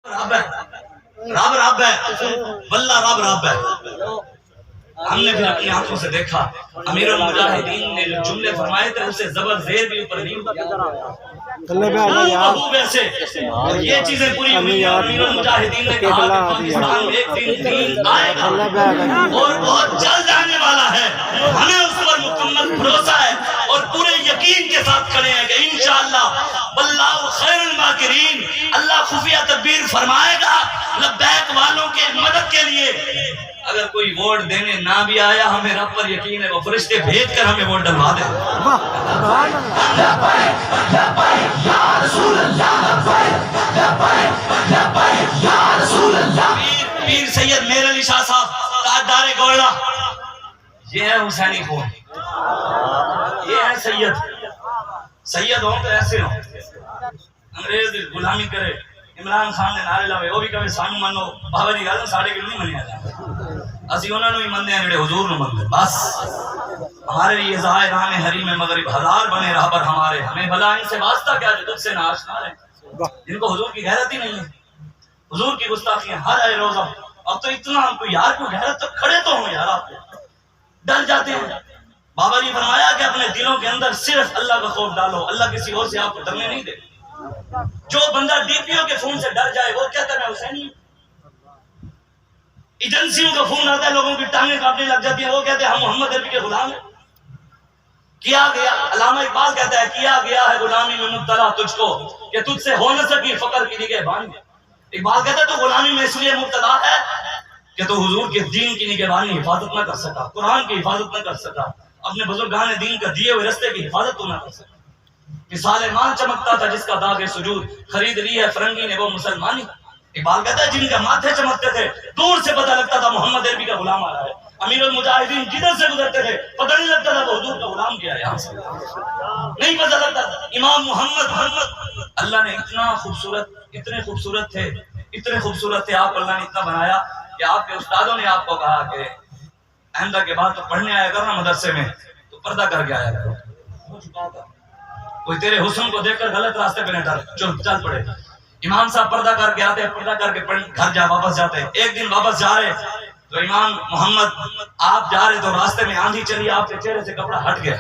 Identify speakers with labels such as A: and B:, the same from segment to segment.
A: رب ہے، رب رب ہے، واللہ رب رب ہے۔ ہم نے پھر اپنی آنکھوں سے دیکھا امیر المجاہدین نے جو جملے فرمائے تھے اسے زبر زیر بھی اوپر نہیں بہو ویسے، اور یہ چیزیں پوری ہوئی ہیں۔ امیر المجاہدین نے کہا کہ پاکستان میں ایک دن دین آئے گا اور بہت جلد آنے والا ہے، ہمیں اس پر مکمل بھروسہ ہے اور پورے یقین کے ساتھ کھڑے ہیں کہ انشاءاللہ واللہ خیر الماکرین، اللہ خفیہ تدبیر فرمائے گا لبیک والوں کے مدد کے لیے۔ اگر کوئی ووٹ دینے نہ بھی آیا ہمیں رب پر یقین ہے وہ فرشتے بھیج کر ہمیں ووٹ ڈلوا دے۔ پیر سید میر علی شاہ صاحب تاجدار گولڑا، یہ ہے حسینی خون، یہ ہے سید۔ سید ہوں تو ایسے ہوں، انگریز غلامی کرے، عمران خان نے نعرے لاوے وہ بھی کبھی سانو منو، بابا جی گل ساڑھے کیوں نہیں منیا جاتا، اسی انہوں نے بھی مندے ہیں جڑے حضور نے مندے۔ بس ہمارے لیے ظاہر راہ حریم مغرب ہزار بنے رہبر ہمارے، ہمیں بھلا ان سے واسطہ کیا جو تجھ سے نہ آشنا رہے، جن کو حضور کی غیرت ہی نہیں ہے، حضور کی گستاخی ہر اے روزہ۔ اب تو اتنا ہم کو یار کو غیرت تک کھڑے تو ہوں یار، آپ ڈر جاتے ہیں۔ بابا جی فرمایا کہ اپنے دلوں کے اندر صرف اللہ کا خوف ڈالو، اللہ کسی اور سے آپ کو ڈرنے نہیں دے۔ جو بندہ ڈی پی او کے فون سے ڈر جائے وہ کہتا ہے حسینی، ایجنسیوں کا فون آتا ہے لوگوں کی ٹانگیں کاپنے لگ جاتی ہیں، وہ کہتے ہیں ہم محمد عربی کے غلام ہیں۔ کیا گیا، علامہ اقبال کہتا ہے کیا گیا ہے غلامی میں مبتلا تجھ کو کہ تجھ سے ہو نہ سکی فقر کی نگہبانی۔ اقبال کہتا ہے تو غلامی میں اس لیے مبتلا ہے کہ تو حضور کے دین کی نگہبانی حفاظت نہ کر سکا، قرآن کی حفاظت نہ کر سکا، اپنے بزرگان دین کا دیے ہوئے رستے کی حفاظت تو نہ کر سکا۔ مثال ماں چمکتا تھا جس کا داغ سجود، خرید لی ہے فرنگی نے وہ مسلمانی۔ اقبال کہتا ہے جن کا ماتھے چمکتے تھے دور سے پتہ لگتا تھا محمد عربی کا غلام آ رہا ہے۔ امیر المجاہدین جدھر سے گزرتے تھے پتہ نہیں لگتا تھا وہ حضور کا غلام کیا ہے، یہاں سے نہیں پتہ لگتا تھا۔ امام محمد اللہ نے اتنا خوبصورت، اتنے خوبصورت تھے، اتنے خوبصورت تھے، آپ اللہ نے اتنا بنایا کہ آپ کے استادوں نے آپ کو کہا کہ آئندہ کے بعد تو پڑھنے آیا کرنا مدرسے میں تو پردہ کر کے آیا کرو، کوئی تیرے حسن کو دیکھ کر غلط راستے پہ نہ ڈر، چل پڑے۔ امام صاحب پردہ کر کے آتے، پردہ کر کے گھر جا واپس جاتے۔ ایک دن واپس جا رہے تو امام محمد آپ جا رہے تو راستے میں آندھی چلی، آپ کے چہرے سے کپڑا ہٹ گیا،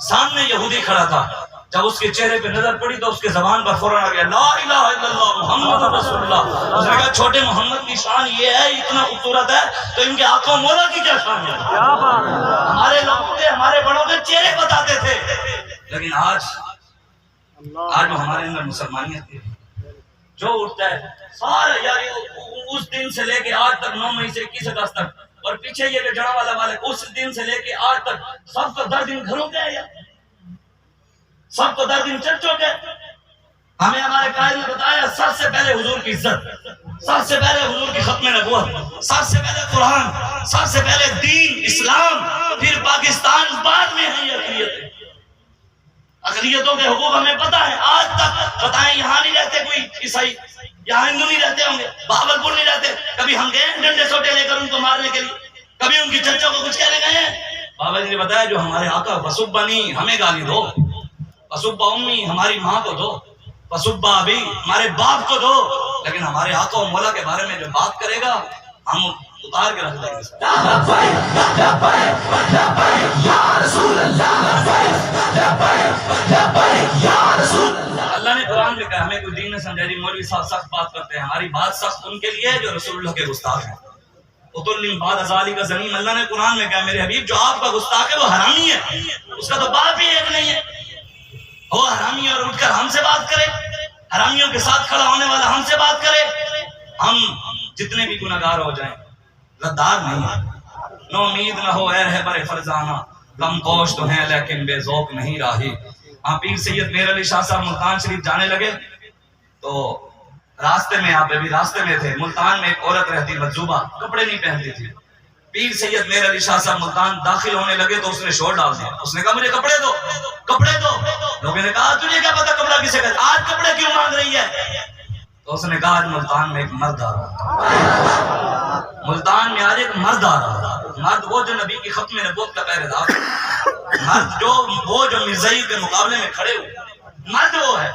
A: سامنے یہودی کھڑا تھا، جب اس کے چہرے پہ نظر پڑی تو اس کے زبان پر فوراً آ گیا لا الہ الا اللہ محمد رسول اللہ۔ اس نے کہا چھوٹے محمد کی شان یہ ہے، اتنا خوبصورت ہے تو ان کے آنکھوں مولا کی کیا شان ہے؟ ہمارے لوگوں کے، ہمارے بڑوں کے چہرے بتاتے تھے، لیکن آج جو ہمارے اندر مسلمانیت کی جو اٹھتا ہے سارا یاری اس دن سے لے کے آج تک 9 مئی سے 21 اگست تک، اور پیچھے یہ جڑا والا مالک اس دن سے لے کے آج تک سب کو 10 دن گھروں کے ہے، سب کو 10 دن چرچوں کے۔ ہمیں ہمارے قائد نے بتایا سب سے پہلے حضور کی عزت، سب سے پہلے حضور کی ختم نبوت، سب سے پہلے قرآن، سب سے پہلے دین اسلام، پھر پاکستان بعد میں ہے۔ یہ اقلیتوں کے حقوق ہمیں پتہ ہے، آج تک بتائیں یہاں نہیں رہتے کوئی عیسائی، یہاں ہندو نہیں رہتے ہوں گے، بہاولپور نہیں رہتے، کبھی ہم گئے ڈنڈے سوٹے لے کر ان کو مارنے کے لیے، کبھی ان کی چچوں کو کچھ کہنے گئے ہیں؟ بابا جی نے بتایا جو ہمارے آقا فسبنی ہمیں گالی دو، فسبا امی ہماری ماں کو دو، فسبا ابی ہمارے باپ کو دو، لیکن ہمارے آقا و مولا کے بارے میں جو بات کرے گا ہم اتار کے رکھ دیں گے۔ اللہ نے قرآن میں کہا ہمیں کوئی دین نے سمجھا جی مولوی صاحب سخت بات کرتے ہیں، ہماری بات سخت ان کے لیے ہے جو رسول اللہ کے گستاخ ہیں۔ اتل بعد ازالی کا زمین، اللہ نے قرآن میں کہا میرے حبیب جو آپ کا گستاخ ہے وہ حرامی ہے، اس کا تو باپ ہی ایک نہیں ہے، وہ حرامی اور اٹھ کر ہم سے بات کرے، حرامیوں کے ساتھ کھڑا ہونے والا ہم سے بات کرے۔ ہم جتنے بھی گناہگار ہو جائیں غدار نہیں ہے، نو امید نہ ہو اے رہبر فرزانہ، غم کوش تو ہیں لیکن بے ذوق نہیں راہی۔ ہاں پیر سید میر علی شاہ صاحب ملتان شریف جانے لگے تو راستے میں، آپ ابھی راستے میں تھے، ملتان میں ایک عورت رہتی مجذوبہ، کپڑے نہیں پہنتی تھی۔ پیر سید میر علی شاہ صاحب ملتان داخل ہونے لگے تو اس نے شور ڈال دیا، اس نے کہا مجھے کپڑے دو، کپڑے دو۔ لوگوں نے کہا تجھے کیا پتا کپڑا کسے کہتے، آج کپڑے کیوں مانگ رہی ہے؟ تو اس نے کہا آج ملتان میں ایک مرد آ رہا، ملتان میں آج ایک مرد آ رہا، مرد وہ جو نبی کی ختم نبوت کا پہرے دار، مرد وہ جو مرزائی کے مقابلے میں کھڑے ہوئے، مرد وہ ہے۔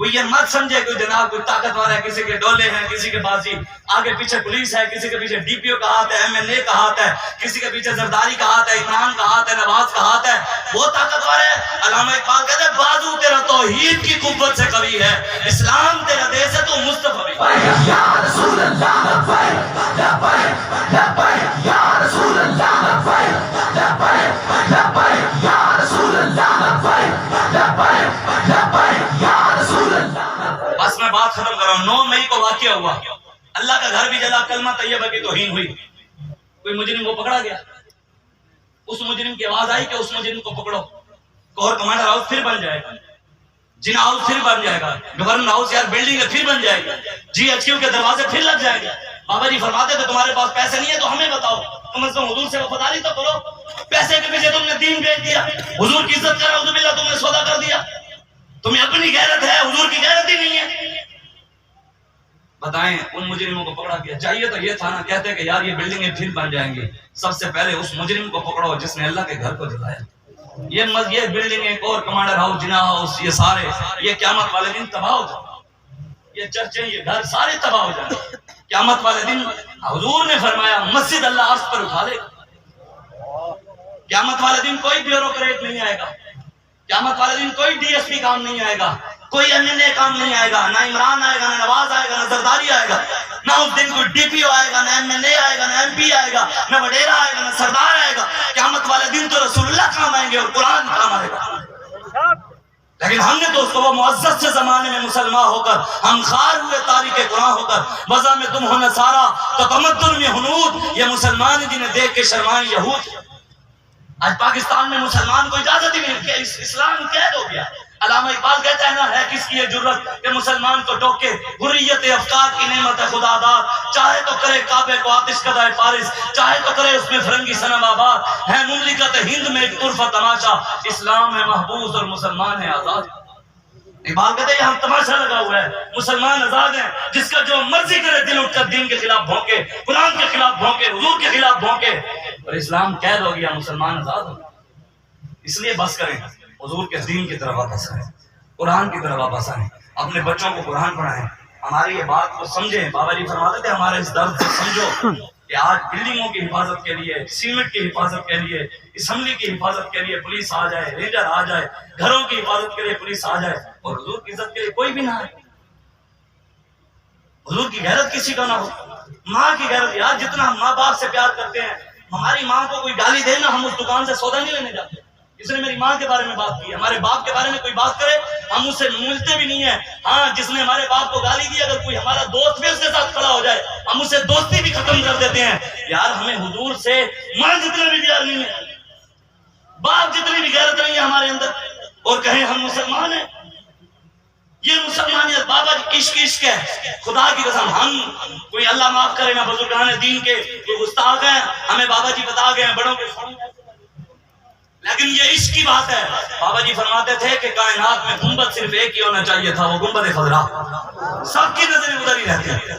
A: کوئی یہ مت سمجھے کوئی جناب کوئی طاقتور ہے، کسی کے ڈولے ہیں، کسی کے بازی آگے پیچھے پولیس ہے، کسی کے پیچھے ڈی پی او کا ہاتھ ہے، MNA کا ہاتھ ہے، کسی کے پیچھے زرداری کا ہاتھ ہے، عمران کا ہاتھ ہے، نواز کا ہاتھ ہے، وہ طاقتور ہے۔ علامہ اقبال کہتے ہیں بازو تیرا توحید کی قوت سے قوی ہے، اسلام تیرا دیس ہے، تو مصطفی یا رسول اللہ لبیک لبیک لبیک یا رسول اللہ لبیک لبیک لبیک یا رسول اللہ لبیک لبیک لبیک یا رسول اللہ۔ بس میں بات ختم کر رہا ہوں۔ 9 مئی کو واقعہ ہوا، اللہ کا گھر بھی جلا، کلمہ طیبہ کی توہین ہوئی، کوئی مجرم کو پکڑا گیا، اس مجرم کی آواز آئی کہ اس مجرم کو پکڑو، کور کمانڈر ہاؤس پھر بن جائے گا، جنا ہاؤس پھر بن جائے گا، گورنر ہاؤس یار بلڈنگ پھر بن جائے گا، GHQ کے دروازے پھر لگ جائیں گے۔ بابا جی فرماتے تھے تمہارے پاس پیسے نہیں ہے تو ہمیں بتاؤ، کم از کم حضور سے وفاداری تو کرو، پیسے کے پیچھے تم نے دین بیچ دیا، حضور کی عزت کر اعوذ باللہ تم نے سودا کر دیا، تمہیں اپنی غیرت ہے، حضور کی غیرت ہی نہیں ہے۔ بتائیں ان مجرموں کو پکڑا گیا، چاہیے تو یہ تھا نا، کہتے کہ یار یہ بلڈنگیں پھر بن جائیں گی، سب سے پہلے اس مجرم کو پکڑو جس نے اللہ کے گھر کو جلایا۔ یہ بلڈنگیں، کور کمانڈر ہاؤس، جناح ہاؤس، یہ سارے یہ قیامت والے دن تباہ ہو جائیں، یہ چرچیں، یہ گھر سارے تباہ ہو جائیں۔ قیامت والے دن حضور نے فرمایا مسجد اللہ عرش پر اٹھا لے گا۔ قیامت والے دن کوئی بیوروکریٹ نہیں آئے گا، قیامت والے دن کوئی DSP کام نہیں آئے گا، کوئی MNA کام نہیں آئے گا، نہ عمران آئے گا، نہ نواز آئے گا، نہ زرداری آئے گا، نہ اس دن کوئی DPO آئے گا، نہ MNA آئے گا، نہ MP آئے گا، نہ وڈیرا آئے گا، نہ سردار آئے گا۔ قیامت والے دن تو رسول اللہ کام آئیں گے اور قرآن کام آئے گا۔ لیکن ہم نے دوستو وہ معزز سے زمانے میں مسلمان ہو کر، ہم خار ہوئے تاریخ قرآن ہو کر، وضع میں تم ہو نصارا تو تمدن میں ہنود، یہ مسلمان جنہیں دیکھ کے شرمائیں یہود۔ آج پاکستان میں مسلمان کو اجازت ہی نہیں کہ اسلام قید ہو گیا۔ علامہ اقبال کہتا ہے نا، ہے کس کی یہ جرت کہ مسلمان کو ٹوکے، حریت افکار کی نعمت ہے خدا داد، چاہے تو کرے کعبے کو آتش کدہ فارس، چاہے تو کرے اس میں فرنگی صنم آباد، ہے مملکت ہند میں ایک طرفہ تماشا، اسلام ہے محبوس اور مسلمان ہے آزاد۔ اقبال کہتے ہیں یہاں تماشا لگا ہوا ہے، مسلمان آزاد ہیں، جس کا جو مرضی کرے دل اٹھ کر دین کے خلاف بھونکے، قرآن کے خلاف بھونکے، حضور کے خلاف بھونکے، اور اسلام قید ہو گیا، مسلمان آزاد ہو گیا۔ اس لیے بس کریں، حضور کے دین کی طرف واپس آئیں، قرآن کی طرف واپس آئیں، اپنے بچوں کو قرآن پڑھائیں، ہماری یہ بات کو سمجھیں۔ بابا جی فرماتے تھے ہمارے اس درد کو سمجھو کہ آج بلڈنگوں کی حفاظت کے لیے، سیمنٹ کی حفاظت کے لیے، اسمبلی کی حفاظت کے لیے پولیس آ جائے، رینجر آ جائے، گھروں کی حفاظت کے لیے پولیس آ جائے، اور حضور کی عزت کے لیے کوئی بھی نہ آئے۔ حضور کی غیرت کسی کا نہ ہو، ماں کی غیرت، یار جتنا ہم ماں باپ سے پیار کرتے ہیں، ہماری ماں کو کوئی گالی دے نا، ہم اس دکان سے سودا نہیں لینے جاتے۔ جس نے میری ماں کے بارے میں بات کی، ہمارے باپ کے بارے میں کوئی بات کرے ہم اس سے ملتے بھی نہیں ہیں۔ ہاں جس نے ہمارے باپ کو گالی دی، اگر کوئی ہمارا دوست بھی اس کے ساتھ کھڑا ہو جائے ہم اسے دوستی بھی ختم کر دیتے ہیں۔ یار ہمیں حضور سے ماں جتنے بھی پیار نہیں ہے، باپ جتنی بھی غیرت نہیں ہے ہمارے اندر، اور کہیں ہم مسلمان ہیں، یہ مسلمانیت بابا جی عشق ہے۔ خدا کی قسم ہم کوئی اللہ معاف کرے نا بزرگان دین کے کوئی گستاخ ہیں، ہمیں بابا جی بتا گئے ہیں بڑوں کے، لیکن یہ عشق کی بات ہے۔ بابا جی فرماتے تھے کہ کائنات میں گنبد صرف ایک ہی ہونا چاہیے تھا، وہ گنبد خضرا، سب کی نظریں ادھر ہی رہتی ہیں۔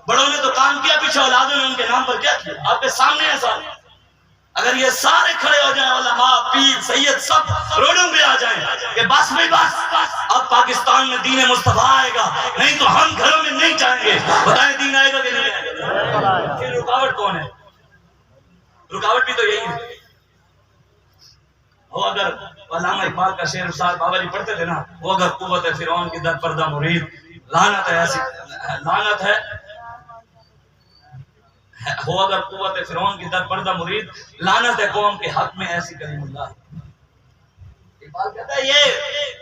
A: بڑوں نے تو کام کیا، پیچھے اولادوں نے ان کے نام پر کیا کیا، آپ کے سامنے ہے سارے۔ اگر یہ سارے کھڑے ہو جائیں، علماء، پیر، سید، سب روڈوں پہ آ جائیں کہ بس بھائی بس، اب پاکستان میں دین مصطفیٰ آئے گا، نہیں تو ہم گھروں میں نہیں جائیں گے، بتائیں دین آئے گا کہ نہیں آئے گا؟ پھر رکاوٹ کون ہے؟ رکاوٹ بھی تو یہی ہے۔ وہ اگر علامہ اقبال کا شعر استاد بابا جی پڑھتے تھے نا، وہ اگر قوت فرعون کی در پردہ مرید، لعنت ہے ایسی، لعنت ہے، وہ اگر قوت فرعون کی در پردہ مرید، لعنت ہے قوم کے حق میں ایسی کلیم اللہ۔ اقبال کہتا ہے یہ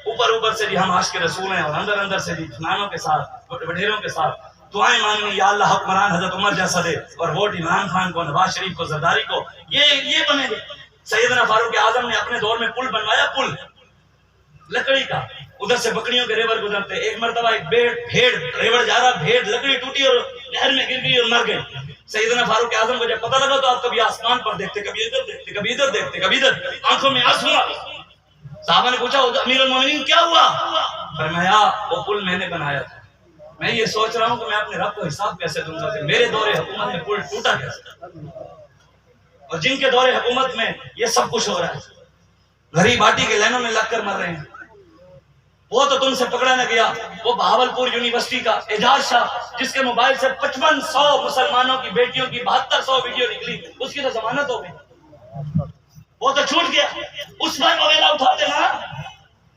A: اوپر سے جی ہم عاشق رسول ہیں، اور اندر سے جی فلانوں کے ساتھ، وڈیروں کے ساتھ دعائیں مانگنی، یا اللہ حکمران حضرت عمر جیسا دے، اور ووٹ عمران خان کو، نواز شریف کو، زرداری کو، یہ بنے گے۔ سیدنا فاروق اعظم نے اپنے دور میں پل بنوایا، پل لکڑی کا، ادھر سے بکریوں کے ریوڑ گزرتے، ایک مرتبہ ایک بھیڑ ریوڑ جا رہا، بھیڑ لکڑی ٹوٹی اور نہر میں گر گئی اور مر گئی۔ سیدنا فاروق اعظم کو جب پتہ لگا تو آپ کبھی آسمان پر دیکھتے، کبھی ادھر دیکھتے، کبھی ادھر دیکھتے، کبھی ادھر، آنکھوں میں آنسو آ گئے۔ صحابہ نے پوچھا امیر المومنین کیا ہوا؟ فرمایا وہ پل میں نے بنایا تھا، میں یہ سوچ رہا ہوں کہ میں اپنے رب کو حساب کیسے دوں گا کہ میرے دور حکومت میں پل ٹوٹا کیسے، اور جن کے دور حکومت میں یہ سب کچھ ہو رہا ہے، غریب باٹی کے لینوں میں لگ کر مر رہے ہیں۔ وہ تو تم سے پکڑا نہ گیا، وہ بہاولپور یونیورسٹی کا اعجاز شاہ جس کے موبائل سے 5500 مسلمانوں کی بیٹیوں کی 7200 ویڈیو نکلی، اس کی تو ضمانت ہو گئی، وہ تو چھوٹ گیا۔ اس پر مویلا اٹھاتے نا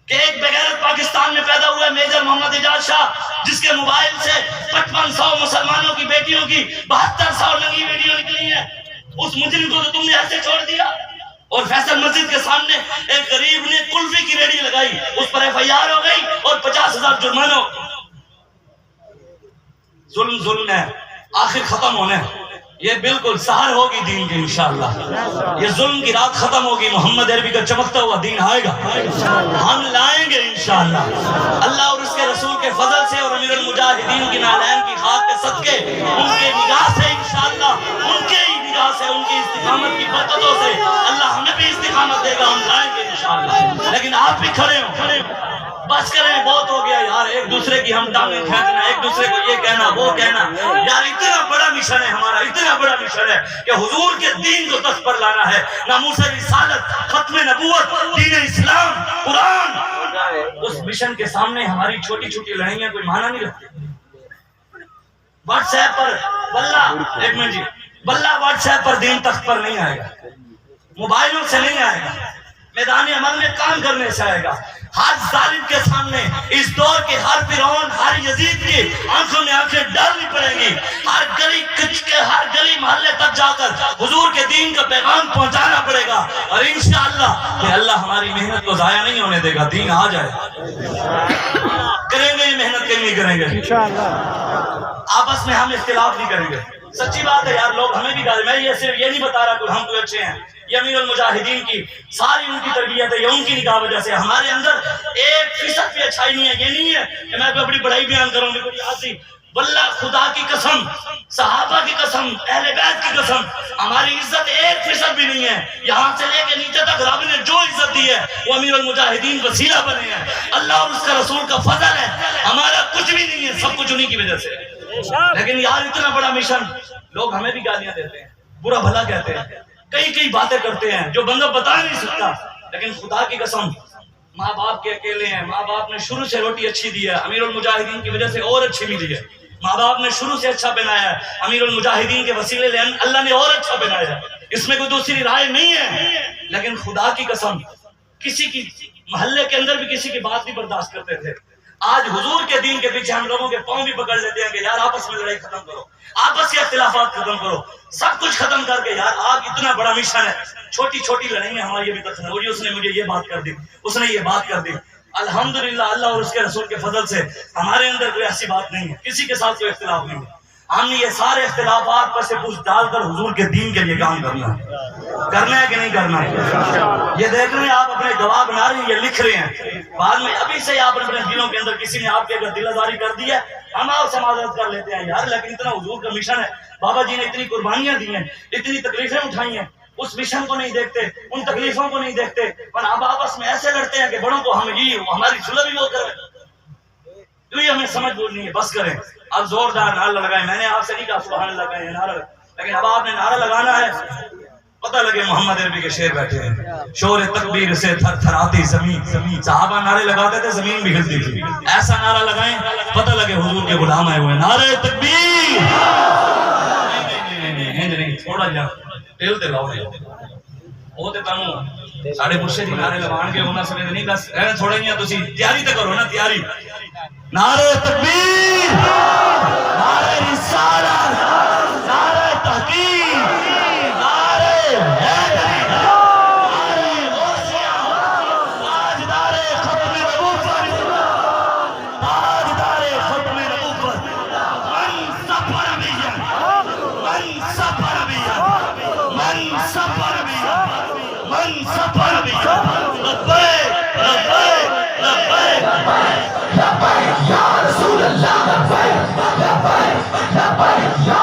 A: کہ ایک بغیرت پاکستان میں پیدا ہوا ہے میجر محمد اعجاز شاہ جس کے موبائل سے 5500 مسلمانوں کی بیٹیوں کی 7200 ننگی ویڈیو نکلی ہیں، اس مجرم کو تو تم نے ایسے چھوڑ دیا۔ اور فیصل مسجد کے سامنے ایک غریب نے کلفی کی ریڑھی لگائی، اس پر FIR ہو گئی اور 50,000 جرمانہ۔ ظلم ظلم ہے، آخر ختم ہونا ہے، یہ بالکل سحر ہوگی دین کی انشاءاللہ، یہ ظلم کی رات ختم ہوگی، محمد عربی کا چمکتا ہوا دین آئے گا، ہم لائیں گے انشاءاللہ۔ اللہ اور اس کے رسول کے فضل سے اور امیر المجاہدین کی نالین کی خاک کے صدقے، ان کے نگاہ سے انشاءاللہ، ان کے ہی نگاہ سے، ان کی استقامت کی برکتوں سے اللہ ہمیں بھی استقامت دے گا، ہم لائیں گے انشاءاللہ۔ لیکن آپ بھی کھڑے ہوں، بس کریں، بہت ہو گیا یار، ایک دوسرے کی ہم ٹانگیں کھینچنا، ایک دوسرے کو یہ کہنا وہ کہنا، یار اتنا بڑا مشن ہے ہمارا، اتنا بڑا مشن ہے کہ حضور کے دین کو دست پر لانا ہے، ناموس رسالت، ختم نبوت، دین اسلام، قرآن۔ اس مشن کے سامنے ہماری چھوٹی چھوٹی لڑائیاں کوئی معنی نہیں رکھتی۔ واٹس ایپ پر واللہ، ایک منٹ جی، واللہ واٹس ایپ پر دین تخت پر نہیں آئے گا، موبائلوں سے نہیں آئے گا، میدان عمل میں کام کرنے سے آئے گا۔ ہر ظالم کے سامنے اس دور کے ہر فرعون، ہر یزید کی آنکھوں میں آنکھیں ڈالنی پڑیں گی، ہر گلی کچھ کے ہر گلی محلے تک جا کر حضور کے دین کا پیغام پہنچانا پڑے گا، اور انشاءاللہ کہ اللہ ہماری محنت کو ضائع نہیں ہونے دے گا، دین آ جائے۔ کریں گے یہ محنت، کہیں نہیں کریں گے انشاءاللہ، آپس میں ہم اختلاف نہیں کریں گے، سچی بات ہے یار، لوگ ہمیں بھی گالی، میں یہ صرف یہ نہیں بتا رہا کہ ہم کوئی اچھے ہیں، یہ امیر المجاہدین کی ساری ان کی تربیت ہے، یہ ان کی نگاہ وجہ سے ہمارے اندر 1% بھی اچھائی نہیں ہے۔ یہ نہیں ہے کہ میں کوئی اپنی بڑائی بیان کروں گی، کوئی آسی، واللہ خدا کی قسم، صحابہ کی قسم، اہل بیت کی قسم، ہماری عزت 1% بھی نہیں ہے۔ یہاں سے لے کے نیچے تک رب نے جو عزت دی ہے وہ امیر المجاہدین وسیلہ بنے ہیں، اللہ اور اس کا رسول کا فضل ہے، ہمارا کچھ بھی نہیں ہے، سب کچھ انہی کی وجہ سے۔ لیکن یار اتنا بڑا مشن، لوگ ہمیں بھی گالیاں دیتے ہیں، برا بھلا کہتے ہیں، کئی باتیں کرتے ہیں جو بندہ بتا نہیں سکتا، لیکن خدا کی قسم ماں باپ کے اکیلے ہیں، ماں باپ نے شروع سے روٹی اچھی دی ہے، امیر المجاہدین کی وجہ سے اور اچھی ملی ہے، ماں باپ نے شروع سے اچھا بنایا ہے، امیر المجاہدین کے وسیلے لے اللہ نے اور اچھا بنایا ہے، اس میں کوئی دوسری رائے نہیں ہے۔ لیکن خدا کی قسم کسی کی محلے کے اندر بھی کسی کی بات نہیں برداشت کرتے تھے، آج حضور کے دین کے پیچھے ہم لوگوں کے پاؤں بھی پکڑ لیتے ہیں کہ یار آپس میں لڑائی ختم کرو، آپس کے اختلافات ختم کرو، سب کچھ ختم کر کے یار آج اتنا بڑا مشن ہے، چھوٹی چھوٹی لڑائیاں ہماری ابھی تک ہو رہی، اس نے مجھے یہ بات کر دی، اس نے یہ بات کر دی، الحمدللہ اللہ اور اس کے رسول کے فضل سے ہمارے اندر کوئی ایسی بات نہیں ہے، کسی کے ساتھ کوئی اختلاف نہیں ہے، ہم نے یہ سارے اختلافات پر سے پوچھ ڈال کر حضور کے دین کے لیے کام کرنا ہے کہ نہیں کرنا ہے؟ یہ دیکھ رہے ہیں آپ، اپنے گواہ بنا رہے ہیں، یہ لکھ رہے ہیں، بعد میں ابھی سے آپ اپنے دلوں کے اندر کسی نے آپ کے اگر دل آزاری کر دی ہے، ہم آپ سے معذرت کر لیتے ہیں یار، لیکن اتنا حضور کا مشن ہے، بابا جی نے اتنی قربانیاں دی ہیں، اتنی تکلیفیں اٹھائی ہیں، اس مشن کو نہیں دیکھتے، ان تکلیفوں کو نہیں دیکھتے، پر اب آپس میں ایسے لڑتے ہیں کہ بڑوں کو ہم یہ ہماری صلح بھی وہ کریں، تو یہ ہمیں سمجھ بولنی ہے، بس کریں۔ اب زوردار نعرہ لگائیں، میں نے آپ سے نہیں کہا سبحان اللہ کا یہ نعرہ، لیکن اب آپ نے نعرہ لگانا ہے، پتہ لگے محمد عربی کے شعر بیٹھے ہیں، شور تکبیر سے تھر تھراتی زمین، صحابہ نعرے لگاتے تھے زمین بھی ہلتی تھی، ایسا نعرہ لگائیں پتہ لگے حضور کے غلام آئے ہوئے، نعرہ تکبیر، نہیں تھوڑا جا ٹیل تے لاؤ وہ تے تانوں ساڑھے مرشد دی نعرے لگان کے ہونا سمجھ نہیں، بس تھوڑا ہی تسی تیاری تے کرو نا، تیاری، نعرہ تکبیر، نعرہ رسالت، نعرہ تحقیق، نعرہ حیدری، نعرہ غوثیہ، تاجدار ختم نبوت، تاجدار ختم نبوت، من سفر بیا، من سفر بیا، من سفر بیا، من سفر بیا، لبیک لبیک لبیک لبیک یا رسول اللہ، لبیک لبیک لبیک یا